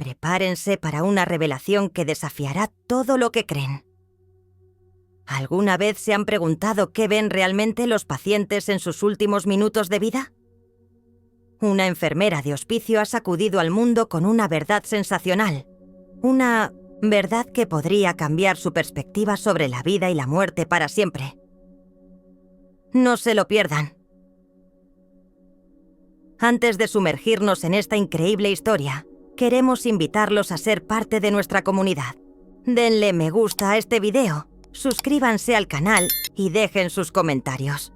Prepárense para una revelación que desafiará todo lo que creen. ¿Alguna vez se han preguntado qué ven realmente los pacientes en sus últimos minutos de vida? Una enfermera de hospicio ha sacudido al mundo con una verdad sensacional. Una verdad que podría cambiar su perspectiva sobre la vida y la muerte para siempre. No se lo pierdan. Antes de sumergirnos en esta increíble historia, queremos invitarlos a ser parte de nuestra comunidad. Denle me gusta a este video, suscríbanse al canal y dejen sus comentarios.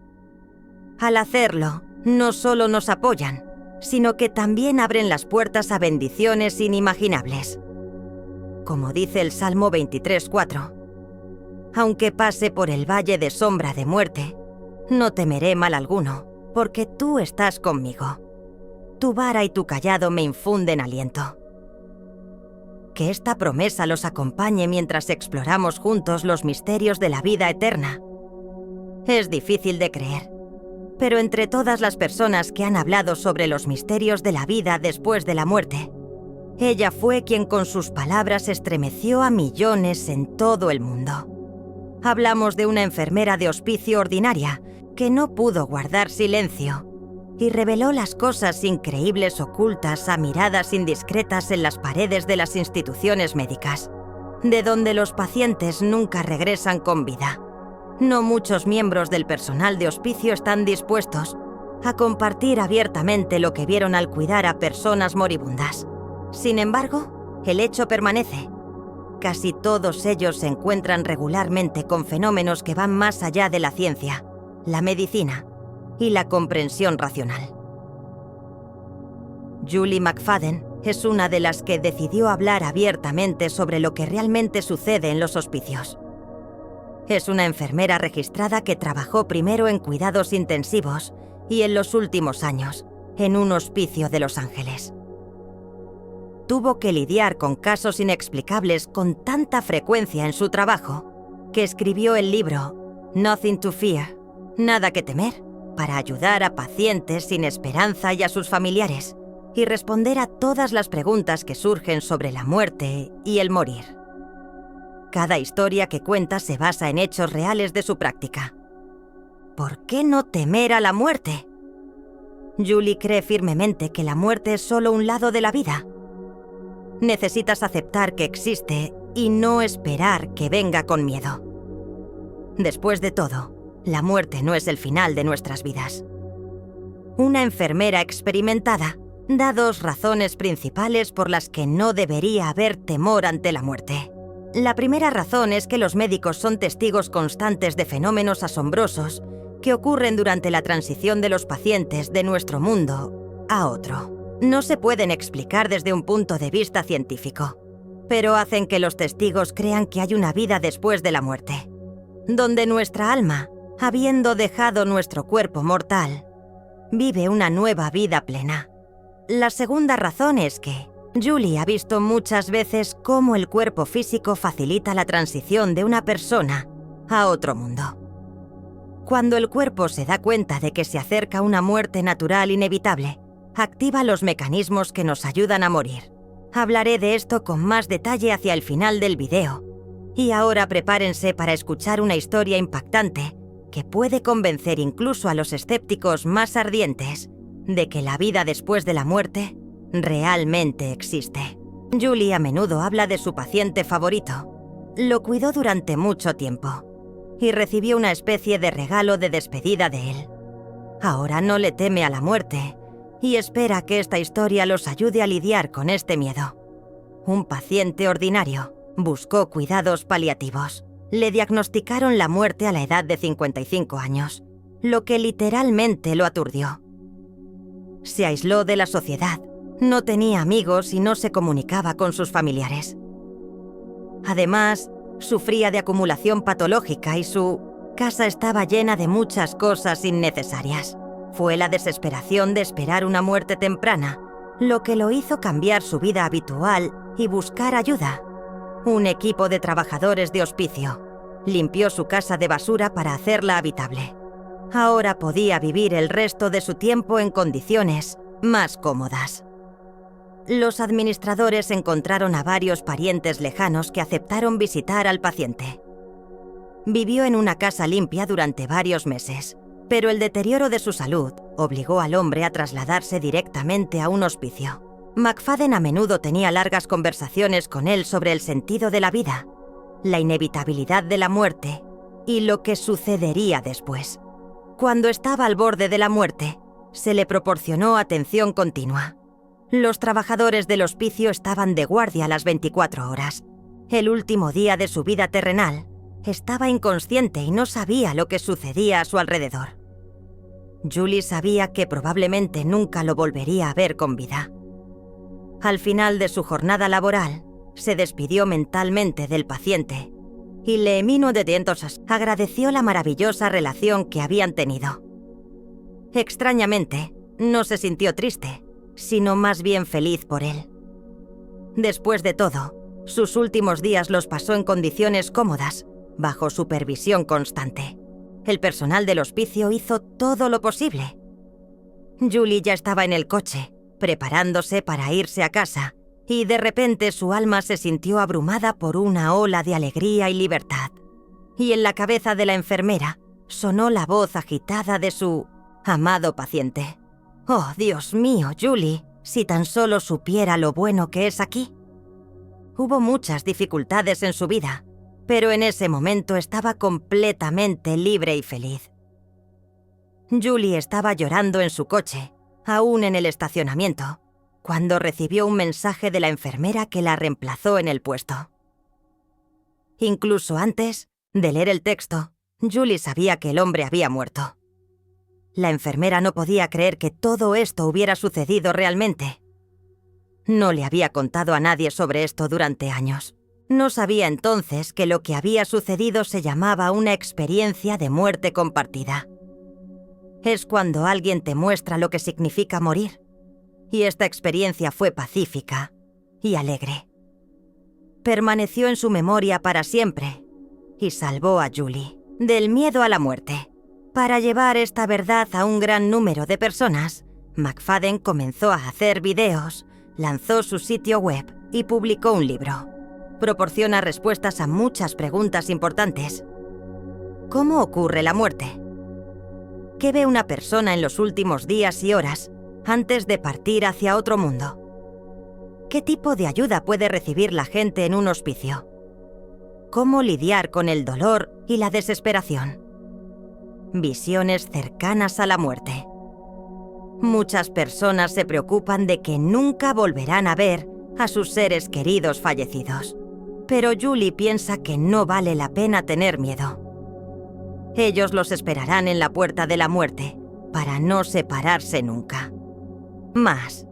Al hacerlo, no solo nos apoyan, sino que también abren las puertas a bendiciones inimaginables. Como dice el Salmo 23:4, aunque pase por el valle de sombra de muerte, no temeré mal alguno, porque tú estás conmigo. Tu vara y tu cayado me infunden aliento. Que esta promesa los acompañe mientras exploramos juntos los misterios de la vida eterna. Es difícil de creer, pero entre todas las personas que han hablado sobre los misterios de la vida después de la muerte, ella fue quien con sus palabras estremeció a millones en todo el mundo. Hablamos de una enfermera de hospicio ordinaria que no pudo guardar silencio y reveló las cosas increíbles ocultas a miradas indiscretas en las paredes de las instituciones médicas, de donde los pacientes nunca regresan con vida. No muchos miembros del personal de hospicio están dispuestos a compartir abiertamente lo que vieron al cuidar a personas moribundas. Sin embargo, el hecho permanece. Casi todos ellos se encuentran regularmente con fenómenos que van más allá de la ciencia, la medicina y la comprensión racional. Julie McFadden es una de las que decidió hablar abiertamente sobre lo que realmente sucede en los hospicios. Es una enfermera registrada que trabajó primero en cuidados intensivos y en los últimos años en un hospicio de Los Ángeles. Tuvo que lidiar con casos inexplicables con tanta frecuencia en su trabajo que escribió el libro Nothing to Fear, Nada que temer, para ayudar a pacientes sin esperanza y a sus familiares, y responder a todas las preguntas que surgen sobre la muerte y el morir. Cada historia que cuenta se basa en hechos reales de su práctica. ¿Por qué no temer a la muerte? Julie cree firmemente que la muerte es solo un lado de la vida. Necesitas aceptar que existe y no esperar que venga con miedo. Después de todo, la muerte no es el final de nuestras vidas. Una enfermera experimentada da dos razones principales por las que no debería haber temor ante la muerte. La primera razón es que los médicos son testigos constantes de fenómenos asombrosos que ocurren durante la transición de los pacientes de nuestro mundo a otro. No se pueden explicar desde un punto de vista científico, pero hacen que los testigos crean que hay una vida después de la muerte, donde nuestra alma, habiendo dejado nuestro cuerpo mortal, vive una nueva vida plena. La segunda razón es que Julie ha visto muchas veces cómo el cuerpo físico facilita la transición de una persona a otro mundo. Cuando el cuerpo se da cuenta de que se acerca una muerte natural inevitable, activa los mecanismos que nos ayudan a morir. Hablaré de esto con más detalle hacia el final del video. Y ahora prepárense para escuchar una historia impactante que puede convencer incluso a los escépticos más ardientes de que la vida después de la muerte realmente existe. Julie a menudo habla de su paciente favorito. Lo cuidó durante mucho tiempo y recibió una especie de regalo de despedida de él. Ahora no le teme a la muerte y espera que esta historia los ayude a lidiar con este miedo. Un paciente ordinario buscó cuidados paliativos. Le diagnosticaron la muerte a la edad de 55 años, lo que literalmente lo aturdió. Se aisló de la sociedad, no tenía amigos y no se comunicaba con sus familiares. Además, sufría de acumulación patológica y su casa estaba llena de muchas cosas innecesarias. Fue la desesperación de esperar una muerte temprana lo que lo hizo cambiar su vida habitual y buscar ayuda. Un equipo de trabajadores de hospicio limpió su casa de basura para hacerla habitable. Ahora podía vivir el resto de su tiempo en condiciones más cómodas. Los administradores encontraron a varios parientes lejanos que aceptaron visitar al paciente. Vivió en una casa limpia durante varios meses, pero el deterioro de su salud obligó al hombre a trasladarse directamente a un hospicio. McFadden a menudo tenía largas conversaciones con él sobre el sentido de la vida, la inevitabilidad de la muerte y lo que sucedería después. Cuando estaba al borde de la muerte, se le proporcionó atención continua. Los trabajadores del hospicio estaban de guardia las 24 horas. El último día de su vida terrenal, estaba inconsciente y no sabía lo que sucedía a su alrededor. Julie sabía que probablemente nunca lo volvería a ver con vida. Al final de su jornada laboral, se despidió mentalmente del paciente y Leemino de Dientos agradeció la maravillosa relación que habían tenido. Extrañamente, no se sintió triste, sino más bien feliz por él. Después de todo, sus últimos días los pasó en condiciones cómodas, bajo supervisión constante. El personal del hospicio hizo todo lo posible. Julie ya estaba en el coche, preparándose para irse a casa, y de repente su alma se sintió abrumada por una ola de alegría y libertad. Y en la cabeza de la enfermera sonó la voz agitada de su amado paciente. «Oh, Dios mío, Julie, si tan solo supiera lo bueno que es aquí». Hubo muchas dificultades en su vida, pero en ese momento estaba completamente libre y feliz. Julie estaba llorando en su coche, aún en el estacionamiento, cuando recibió un mensaje de la enfermera que la reemplazó en el puesto. Incluso antes de leer el texto, Julie sabía que el hombre había muerto. La enfermera no podía creer que todo esto hubiera sucedido realmente. No le había contado a nadie sobre esto durante años. No sabía entonces que lo que había sucedido se llamaba una experiencia de muerte compartida. Es cuando alguien te muestra lo que significa morir, y esta experiencia fue pacífica y alegre. Permaneció en su memoria para siempre y salvó a Julie del miedo a la muerte. Para llevar esta verdad a un gran número de personas, McFadden comenzó a hacer videos, lanzó su sitio web y publicó un libro. Proporciona respuestas a muchas preguntas importantes. ¿Cómo ocurre la muerte? ¿Qué ve una persona en los últimos días y horas antes de partir hacia otro mundo? ¿Qué tipo de ayuda puede recibir la gente en un hospicio? ¿Cómo lidiar con el dolor y la desesperación? Visiones cercanas a la muerte. Muchas personas se preocupan de que nunca volverán a ver a sus seres queridos fallecidos. Pero Julie piensa que no vale la pena tener miedo. Ellos los esperarán en la puerta de la muerte para no separarse nunca. Más.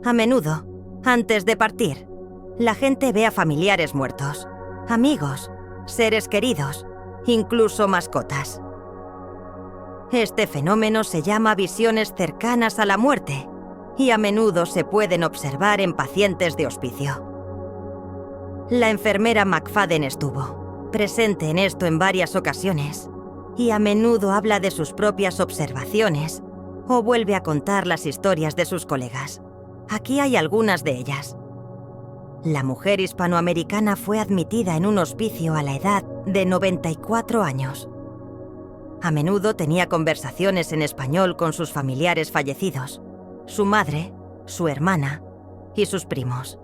A menudo, antes de partir, la gente ve a familiares muertos, amigos, seres queridos, incluso mascotas. Este fenómeno se llama visiones cercanas a la muerte y a menudo se pueden observar en pacientes de hospicio. La enfermera McFadden estuvo presente en esto en varias ocasiones y a menudo habla de sus propias observaciones o vuelve a contar las historias de sus colegas. Aquí hay algunas de ellas. La mujer hispanoamericana fue admitida en un hospicio a la edad de 94 años. A menudo tenía conversaciones en español con sus familiares fallecidos, su madre, su hermana y sus primos.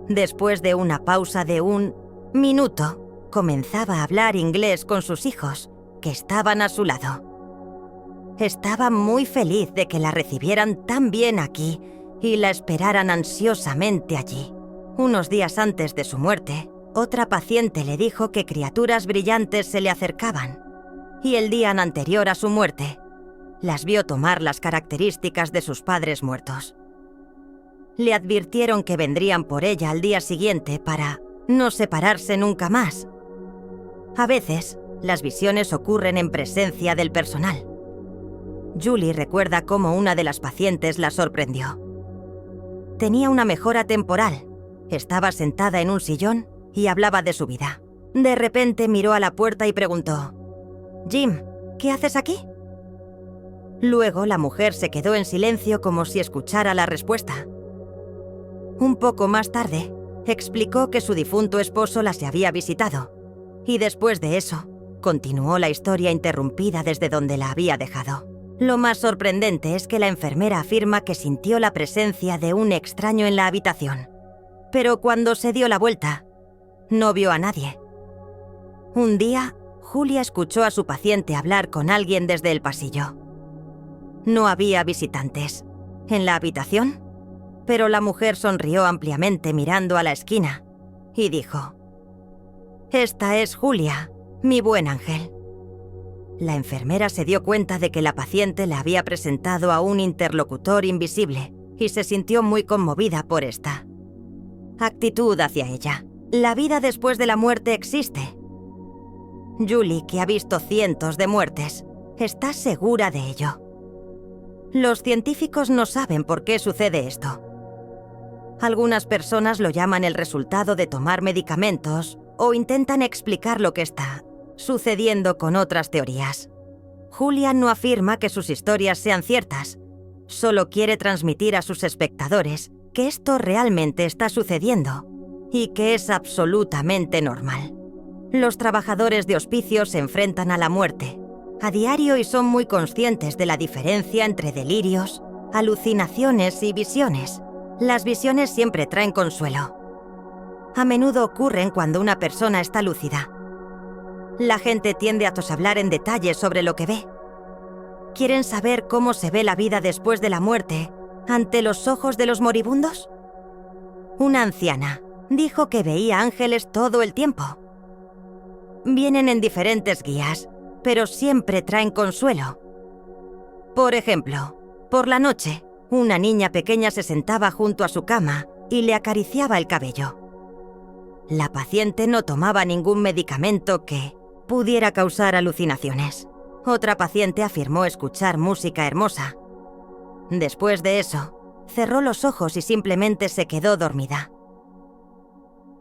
Después de una pausa de un minuto, comenzaba a hablar inglés con sus hijos, que estaban a su lado. Estaba muy feliz de que la recibieran tan bien aquí y la esperaran ansiosamente allí. Unos días antes de su muerte, otra paciente le dijo que criaturas brillantes se le acercaban, y el día anterior a su muerte, las vio tomar las características de sus padres muertos. Le advirtieron que vendrían por ella al día siguiente para no separarse nunca más. A veces, las visiones ocurren en presencia del personal. Julie recuerda cómo una de las pacientes la sorprendió. Tenía una mejora temporal, estaba sentada en un sillón y hablaba de su vida. De repente miró a la puerta y preguntó: «Jim, ¿qué haces aquí?». Luego la mujer se quedó en silencio como si escuchara la respuesta. Un poco más tarde, explicó que su difunto esposo las había visitado, y después de eso, continuó la historia interrumpida desde donde la había dejado. Lo más sorprendente es que la enfermera afirma que sintió la presencia de un extraño en la habitación, pero cuando se dio la vuelta, no vio a nadie. Un día, Julia escuchó a su paciente hablar con alguien desde el pasillo. No había visitantes en la habitación, pero la mujer sonrió ampliamente mirando a la esquina y dijo: «Esta es Julia, mi buen ángel». La enfermera se dio cuenta de que la paciente le había presentado a un interlocutor invisible y se sintió muy conmovida por esta actitud hacia ella. La vida después de la muerte existe. Julie, que ha visto cientos de muertes, está segura de ello. Los científicos no saben por qué sucede esto. Algunas personas lo llaman el resultado de tomar medicamentos o intentan explicar lo que está sucediendo con otras teorías. Julia no afirma que sus historias sean ciertas, solo quiere transmitir a sus espectadores que esto realmente está sucediendo y que es absolutamente normal. Los trabajadores de hospicios se enfrentan a la muerte a diario y son muy conscientes de la diferencia entre delirios, alucinaciones y visiones. Las visiones siempre traen consuelo. A menudo ocurren cuando una persona está lúcida. La gente tiende a hablar en detalle sobre lo que ve. ¿Quieren saber cómo se ve la vida después de la muerte ante los ojos de los moribundos? Una anciana dijo que veía ángeles todo el tiempo. Vienen en diferentes guías, pero siempre traen consuelo. Por ejemplo, por la noche, una niña pequeña se sentaba junto a su cama y le acariciaba el cabello. La paciente no tomaba ningún medicamento que pudiera causar alucinaciones. Otra paciente afirmó escuchar música hermosa. Después de eso, cerró los ojos y simplemente se quedó dormida.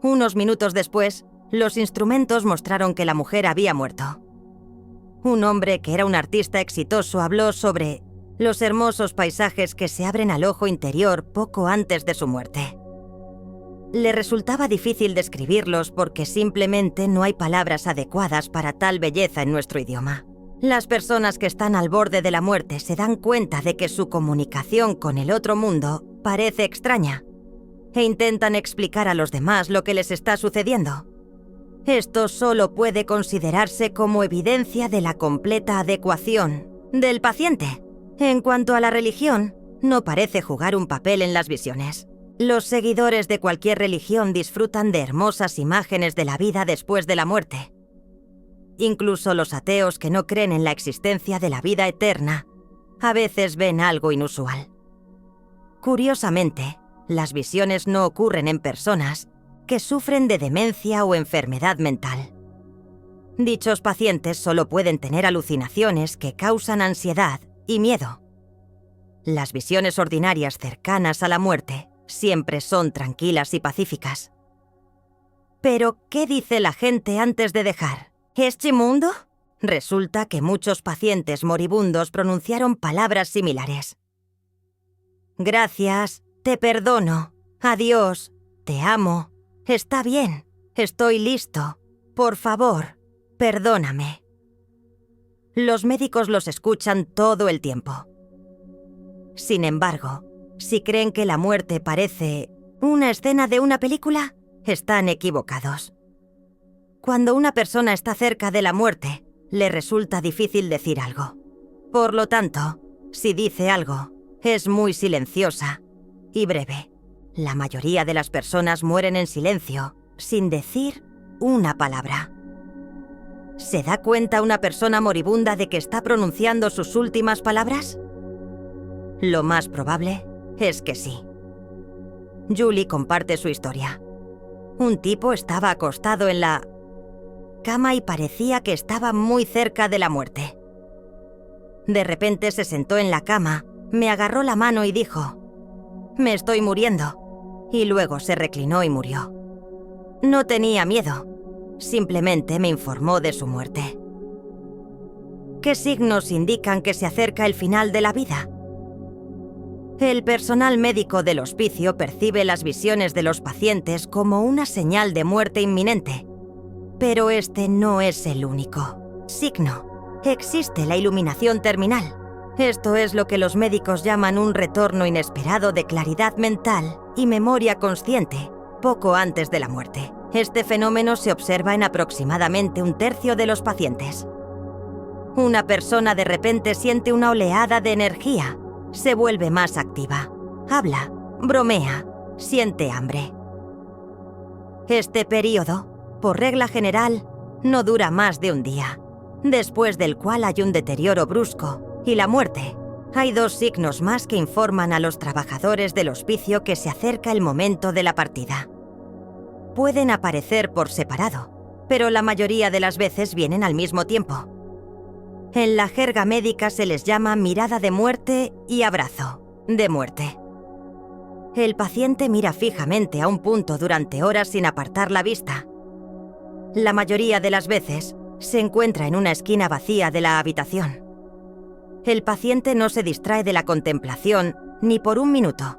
Unos minutos después, los instrumentos mostraron que la mujer había muerto. Un hombre que era un artista exitoso habló sobre los hermosos paisajes que se abren al ojo interior poco antes de su muerte. Le resultaba difícil describirlos porque simplemente no hay palabras adecuadas para tal belleza en nuestro idioma. Las personas que están al borde de la muerte se dan cuenta de que su comunicación con el otro mundo parece extraña e intentan explicar a los demás lo que les está sucediendo. Esto solo puede considerarse como evidencia de la completa adecuación del paciente. En cuanto a la religión, no parece jugar un papel en las visiones. Los seguidores de cualquier religión disfrutan de hermosas imágenes de la vida después de la muerte. Incluso los ateos que no creen en la existencia de la vida eterna, a veces ven algo inusual. Curiosamente, las visiones no ocurren en personas que sufren de demencia o enfermedad mental. Dichos pacientes solo pueden tener alucinaciones que causan ansiedad y miedo. Las visiones ordinarias cercanas a la muerte siempre son tranquilas y pacíficas. Pero, ¿qué dice la gente antes de dejar este mundo? Resulta que muchos pacientes moribundos pronunciaron palabras similares. Gracias, te perdono, adiós, te amo, está bien, estoy listo, por favor, perdóname. Los médicos los escuchan todo el tiempo. Sin embargo, si creen que la muerte parece una escena de una película, están equivocados. Cuando una persona está cerca de la muerte, le resulta difícil decir algo. Por lo tanto, si dice algo, es muy silenciosa y breve. La mayoría de las personas mueren en silencio, sin decir una palabra. ¿Se da cuenta una persona moribunda de que está pronunciando sus últimas palabras? Lo más probable es que sí. Julie comparte su historia. Un tipo estaba acostado en la cama y parecía que estaba muy cerca de la muerte. De repente se sentó en la cama, me agarró la mano y dijo: «Me estoy muriendo», y luego se reclinó y murió. No tenía miedo, simplemente me informó de su muerte. ¿Qué signos indican que se acerca el final de la vida? El personal médico del hospicio percibe las visiones de los pacientes como una señal de muerte inminente. Pero este no es el único signo. Existe la iluminación terminal. Esto es lo que los médicos llaman un retorno inesperado de claridad mental y memoria consciente, poco antes de la muerte. Este fenómeno se observa en aproximadamente un tercio de los pacientes. Una persona de repente siente una oleada de energía, se vuelve más activa, habla, bromea, siente hambre. Este periodo, por regla general, no dura más de un día, después del cual hay un deterioro brusco y la muerte. Hay 2 signos más que informan a los trabajadores del hospicio que se acerca el momento de la partida. Pueden aparecer por separado, pero la mayoría de las veces vienen al mismo tiempo. En la jerga médica se les llama mirada de muerte y abrazo de muerte. El paciente mira fijamente a un punto durante horas sin apartar la vista. La mayoría de las veces se encuentra en una esquina vacía de la habitación. El paciente no se distrae de la contemplación ni por un minuto.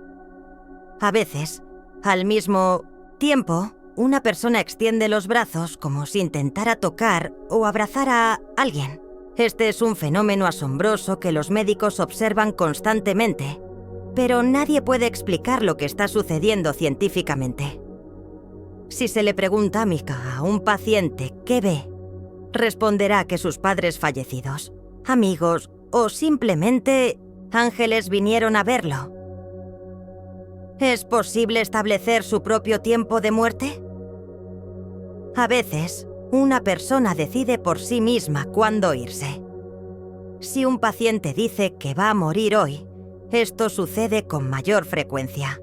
A veces, al mismo tiempo, una persona extiende los brazos como si intentara tocar o abrazar a alguien. Este es un fenómeno asombroso que los médicos observan constantemente, pero nadie puede explicar lo que está sucediendo científicamente. Si se le pregunta a Mika a un paciente qué ve, responderá que sus padres fallecidos, amigos o simplemente ángeles vinieron a verlo. ¿Es posible establecer su propio tiempo de muerte? A veces, una persona decide por sí misma cuándo irse. Si un paciente dice que va a morir hoy, esto sucede con mayor frecuencia.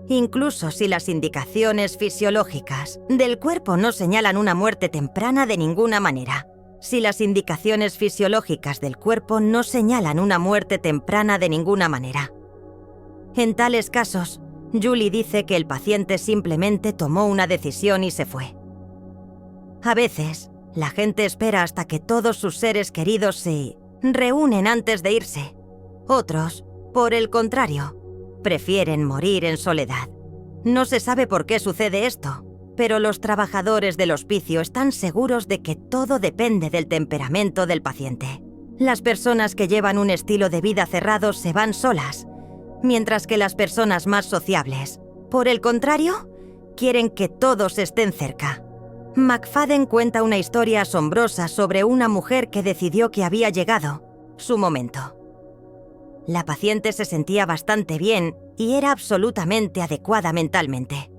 Incluso si las indicaciones fisiológicas del cuerpo no señalan una muerte temprana de ninguna manera. Si las indicaciones fisiológicas del cuerpo no señalan una muerte temprana de ninguna manera. En tales casos, Julie dice que el paciente simplemente tomó una decisión y se fue. A veces, la gente espera hasta que todos sus seres queridos se reúnen antes de irse. Otros, por el contrario, prefieren morir en soledad. No se sabe por qué sucede esto, pero los trabajadores del hospicio están seguros de que todo depende del temperamento del paciente. Las personas que llevan un estilo de vida cerrado se van solas, mientras que las personas más sociables, por el contrario, quieren que todos estén cerca. McFadden cuenta una historia asombrosa sobre una mujer que decidió que había llegado su momento. La paciente se sentía bastante bien y era absolutamente adecuada mentalmente.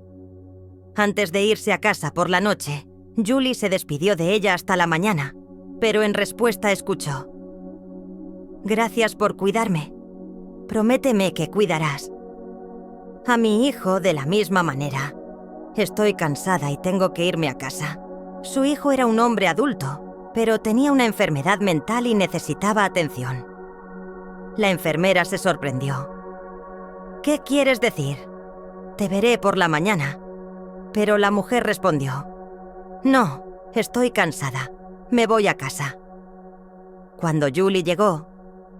Antes de irse a casa por la noche, Julie se despidió de ella hasta la mañana, pero en respuesta escuchó: «Gracias por cuidarme. Prométeme que cuidarás a mi hijo de la misma manera. Estoy cansada y tengo que irme a casa». Su hijo era un hombre adulto, pero tenía una enfermedad mental y necesitaba atención. La enfermera se sorprendió. «¿Qué quieres decir? Te veré por la mañana». Pero la mujer respondió: «No, estoy cansada. Me voy a casa». Cuando Julie llegó,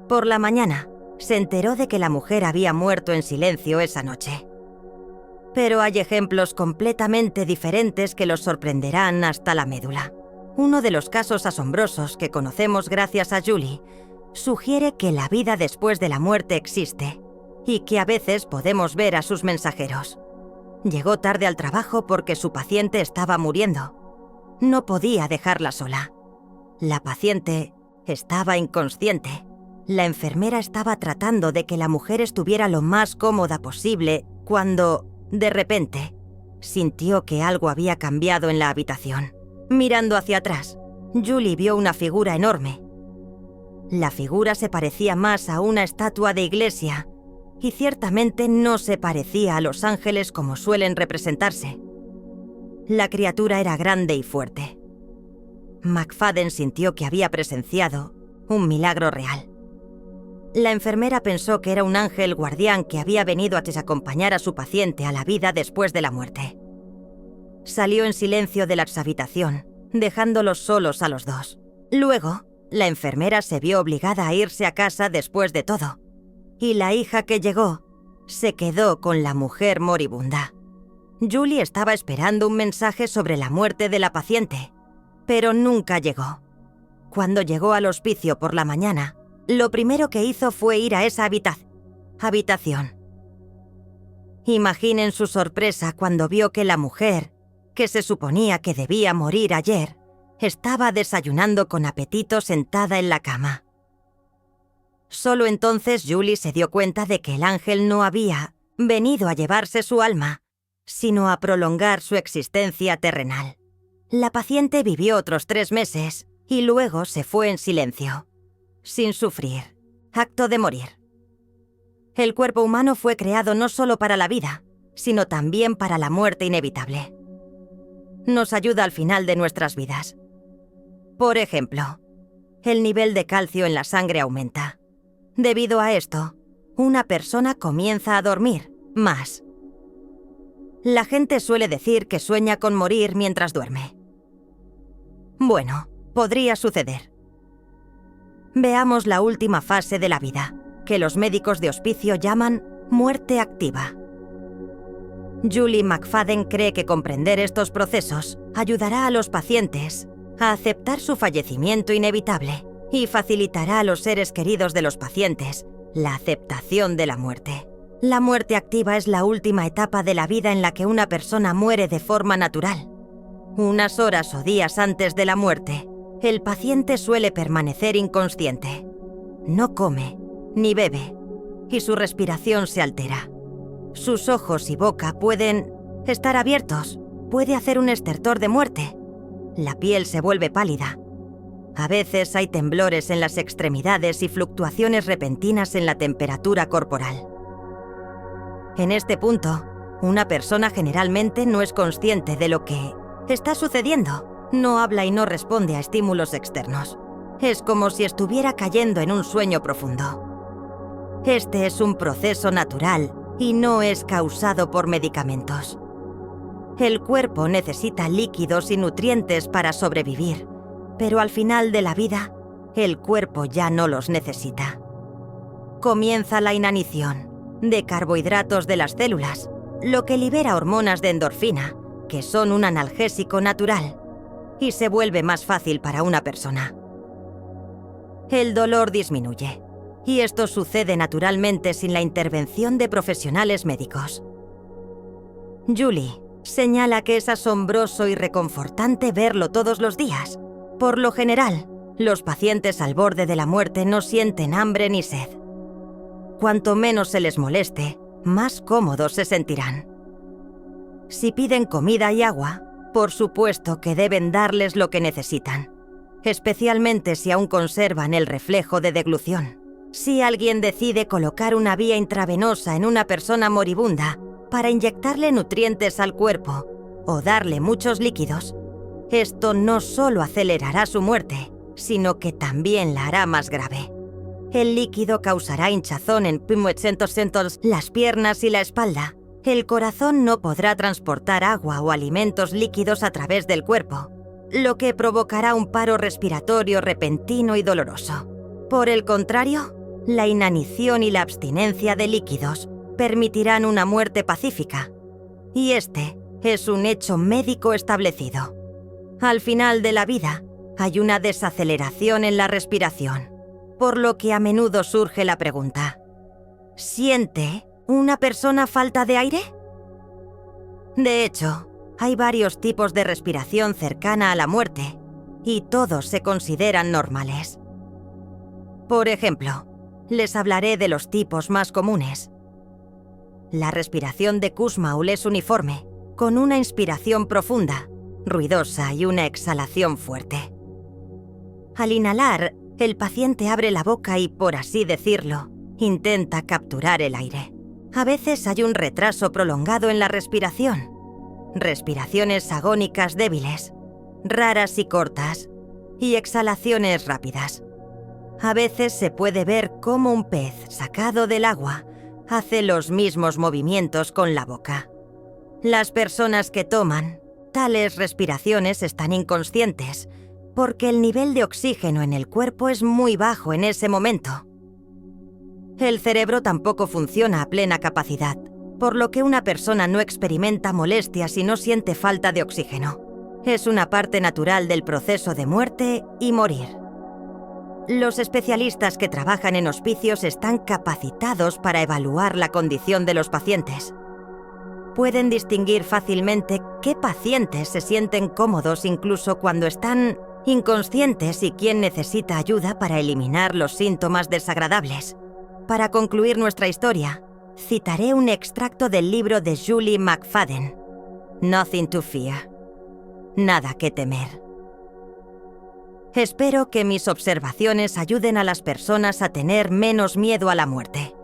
por la mañana, se enteró de que la mujer había muerto en silencio esa noche. Pero hay ejemplos completamente diferentes que los sorprenderán hasta la médula. Uno de los casos asombrosos que conocemos gracias a Julie sugiere que la vida después de la muerte existe y que a veces podemos ver a sus mensajeros. Llegó tarde al trabajo porque su paciente estaba muriendo. No podía dejarla sola. La paciente estaba inconsciente. La enfermera estaba tratando de que la mujer estuviera lo más cómoda posible cuando, de repente, sintió que algo había cambiado en la habitación. Mirando hacia atrás, Julie vio una figura enorme. La figura se parecía más a una estatua de iglesia y ciertamente no se parecía a los ángeles como suelen representarse. La criatura era grande y fuerte. McFadden sintió que había presenciado un milagro real. La enfermera pensó que era un ángel guardián que había venido a desacompañar a su paciente a la vida después de la muerte. Salió en silencio de la habitación, dejándolos solos a los dos. Luego, la enfermera se vio obligada a irse a casa después de todo, y la hija que llegó se quedó con la mujer moribunda. Julie estaba esperando un mensaje sobre la muerte de la paciente, pero nunca llegó. Cuando llegó al hospicio por la mañana, lo primero que hizo fue ir a esa habitación. Imaginen su sorpresa cuando vio que la mujer, que se suponía que debía morir ayer, estaba desayunando con apetito sentada en la cama. Solo entonces Julie se dio cuenta de que el ángel no había venido a llevarse su alma, sino a prolongar su existencia terrenal. La paciente vivió otros 3 meses y luego se fue en silencio, sin sufrir, acto de morir. El cuerpo humano fue creado no solo para la vida, sino también para la muerte inevitable. Nos ayuda al final de nuestras vidas. Por ejemplo, el nivel de calcio en la sangre aumenta. Debido a esto, una persona comienza a dormir más. La gente suele decir que sueña con morir mientras duerme. Bueno, podría suceder. Veamos la última fase de la vida, que los médicos de hospicio llaman muerte activa. Julie McFadden cree que comprender estos procesos ayudará a los pacientes a aceptar su fallecimiento inevitable y facilitará a los seres queridos de los pacientes la aceptación de la muerte. La muerte activa es la última etapa de la vida en la que una persona muere de forma natural. Unas horas o días antes de la muerte, el paciente suele permanecer inconsciente. No come ni bebe y su respiración se altera. Sus ojos y boca pueden estar abiertos, puede hacer un estertor de muerte. La piel se vuelve pálida. A veces hay temblores en las extremidades y fluctuaciones repentinas en la temperatura corporal. En este punto, una persona generalmente no es consciente de lo que está sucediendo. No habla y no responde a estímulos externos. Es como si estuviera cayendo en un sueño profundo. Este es un proceso natural y no es causado por medicamentos. El cuerpo necesita líquidos y nutrientes para sobrevivir, pero al final de la vida, el cuerpo ya no los necesita. Comienza la inanición de carbohidratos de las células, lo que libera hormonas de endorfina, que son un analgésico natural, y se vuelve más fácil para una persona. El dolor disminuye, y esto sucede naturalmente sin la intervención de profesionales médicos. Julie señala que es asombroso y reconfortante verlo todos los días. Por lo general, los pacientes al borde de la muerte no sienten hambre ni sed. Cuanto menos se les moleste, más cómodos se sentirán. Si piden comida y agua, por supuesto que deben darles lo que necesitan, especialmente si aún conservan el reflejo de deglución. Si alguien decide colocar una vía intravenosa en una persona moribunda para inyectarle nutrientes al cuerpo o darle muchos líquidos, esto no solo acelerará su muerte, sino que también la hará más grave. El líquido causará hinchazón en las piernas y la espalda. El corazón no podrá transportar agua o alimentos líquidos a través del cuerpo, lo que provocará un paro respiratorio repentino y doloroso. Por el contrario, la inanición y la abstinencia de líquidos permitirán una muerte pacífica, y este es un hecho médico establecido. Al final de la vida, hay una desaceleración en la respiración, por lo que a menudo surge la pregunta: ¿siente una persona falta de aire? De hecho, hay varios tipos de respiración cercana a la muerte, y todos se consideran normales. Por ejemplo, les hablaré de los tipos más comunes. La respiración de Kussmaul es uniforme, con una inspiración profunda, ruidosa y una exhalación fuerte. Al inhalar, el paciente abre la boca y, por así decirlo, intenta capturar el aire. A veces hay un retraso prolongado en la respiración, respiraciones agónicas débiles, raras y cortas, y exhalaciones rápidas. A veces se puede ver cómo un pez sacado del agua hace los mismos movimientos con la boca. Las personas que toman tales respiraciones están inconscientes, porque el nivel de oxígeno en el cuerpo es muy bajo en ese momento. El cerebro tampoco funciona a plena capacidad, por lo que una persona no experimenta molestias y no siente falta de oxígeno. Es una parte natural del proceso de muerte y morir. Los especialistas que trabajan en hospicios están capacitados para evaluar la condición de los pacientes. Pueden distinguir fácilmente qué pacientes se sienten cómodos incluso cuando están inconscientes y quién necesita ayuda para eliminar los síntomas desagradables. Para concluir nuestra historia, citaré un extracto del libro de Julie McFadden, Nothing to Fear. Nada que temer. Espero que mis observaciones ayuden a las personas a tener menos miedo a la muerte.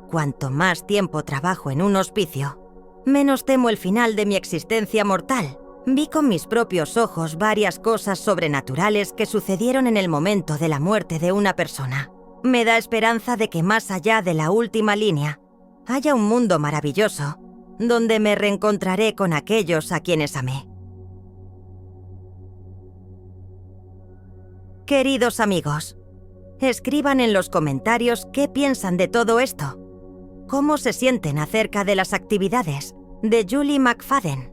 Cuanto más tiempo trabajo en un hospicio, menos temo el final de mi existencia mortal. Vi con mis propios ojos varias cosas sobrenaturales que sucedieron en el momento de la muerte de una persona. Me da esperanza de que más allá de la última línea, haya un mundo maravilloso, donde me reencontraré con aquellos a quienes amé. Queridos amigos, escriban en los comentarios qué piensan de todo esto. ¿Cómo se sienten acerca de las actividades de Julie McFadden?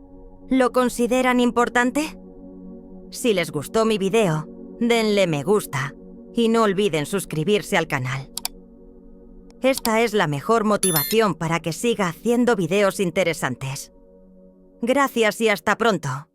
¿Lo consideran importante? Si les gustó mi video, denle me gusta y no olviden suscribirse al canal. Esta es la mejor motivación para que siga haciendo videos interesantes. Gracias y hasta pronto.